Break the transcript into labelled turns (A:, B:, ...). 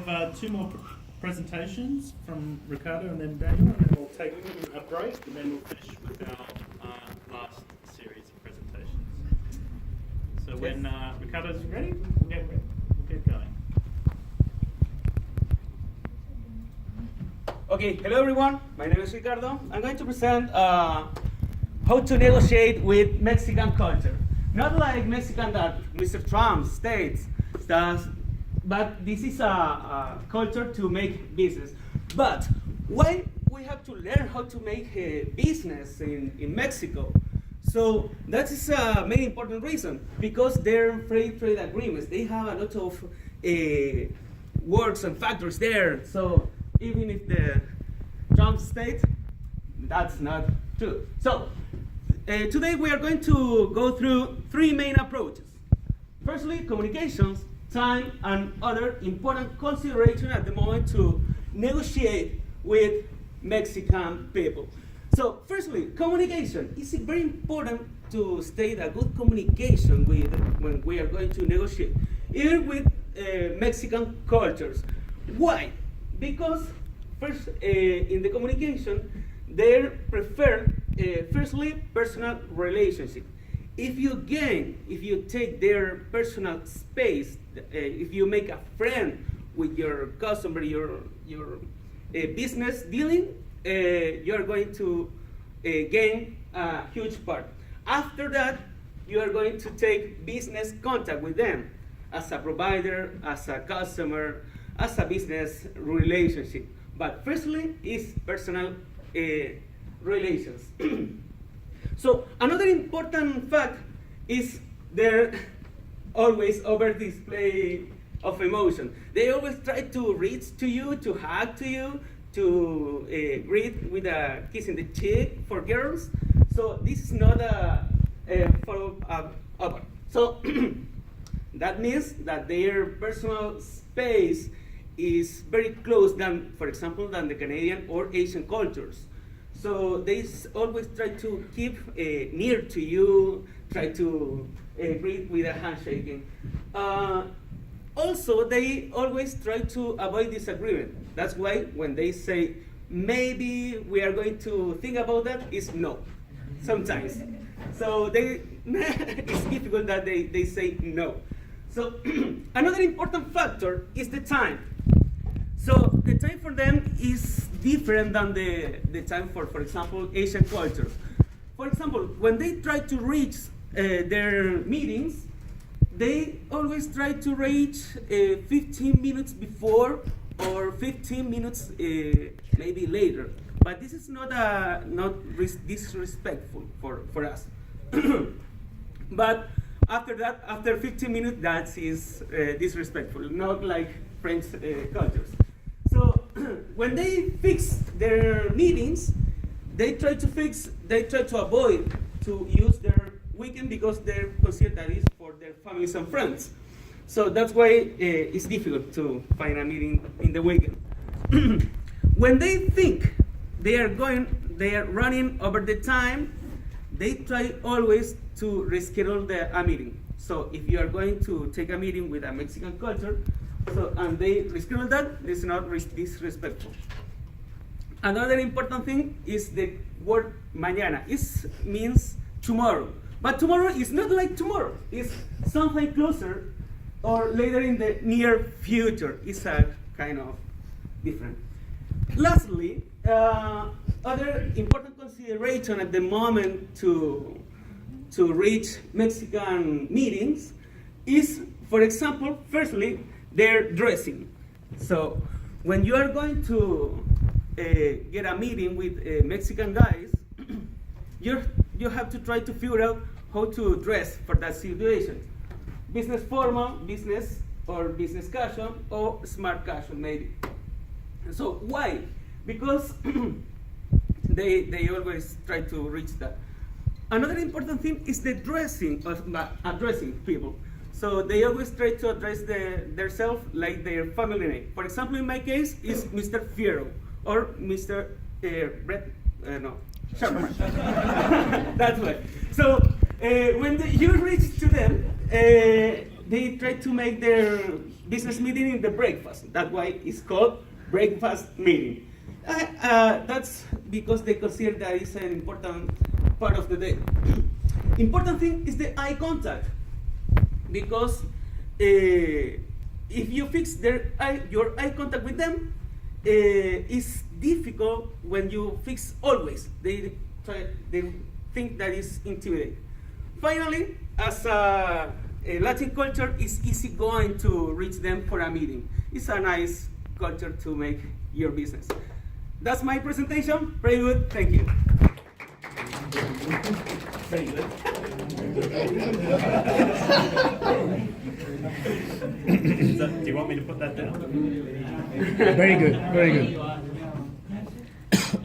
A: have two more presentations from Ricardo and then Daniel, and then we'll take a break, and then we'll finish with our last series of presentations. So when Ricardo's ready, we'll get going.
B: Okay, hello everyone. My name is Ricardo. I'm going to present how to negotiate with Mexican culture. Not like Mexican that Mr. Trump states does, but this is a culture to make business. But why we have to learn how to make a business in Mexico? So that is a very important reason, because they're free trade agreements. They have a lot of words and factors there. So even if the Trump state, that's not true. So today we are going to go through three main approaches. Firstly, communications, time, and other important considerations at the moment to negotiate with Mexican people. So firstly, communication. It's very important to state a good communication when we are going to negotiate, even with Mexican cultures. Why? Because first, in the communication, they prefer, firstly, personal relationship. If you take their personal space, if you make a friend with your customer, your business dealing, you are going to gain a huge part. After that, you are going to take business contact with them as a provider, as a customer, as a business relationship. But firstly, is personal relations. So another important fact is their always over display of emotion. They always try to reach to you, to hug to you, to greet with a kiss in the cheek for girls. So this is not a follow-up. So that means that their personal space is very close than, for example, than the Canadian or Asian cultures. So they always try to keep near to you, try to greet with a handshaking. Also, they always try to avoid disagreement. That's why when they say, maybe we are going to think about that, is no, sometimes. So it's difficult that they say no. So another important factor is the time. So the time for them is different than the time for example, Asian cultures. For example, when they try to reach their meetings, they always try to reach 15 minutes before or 15 minutes maybe later. But this is not disrespectful for us. But after that, after 15 minutes, that is disrespectful, not like French cultures. So when they fix their meetings, they try to avoid to use their weekend because they consider that is for their families and friends. So that's why it's difficult to find a meeting in the weekend. When they think they are running over the time, they try always to reschedule a meeting. So if you are going to take a meeting with a Mexican culture, and they reschedule that, it's not disrespectful. Another important thing is the word mañana. It means tomorrow. But tomorrow is not like tomorrow. It's something closer or later in the near future. It's a kind of different. Lastly, other important consideration at the moment to reach Mexican meetings is, for example, firstly, their dressing. So when you are going to get a meeting with Mexican guys, you have to try to figure out how to dress for that situation. Business formal, business, or business casual, or smart casual maybe. So why? Because they always try to reach that. Another important thing is the dressing, addressing people. So they always try to address themselves like their family name. For example, in my case, is Mr. Fierro or Mr. Sharper. That's why. So when you reach to them, they try to make their business meeting in the breakfast. That's why it's called breakfast meeting. That's because they consider that it's an important part of the day. Important thing is the eye contact, because if you fix your eye contact with them, it's difficult when you fix always. They think that is intimidating. Finally, as a Latin culture, it's easy going to reach them for a meeting. It's a nice culture to make your business. That's my presentation. Very good. Thank you.
A: Very good. Do you want me to put that down?
C: Very good, very good.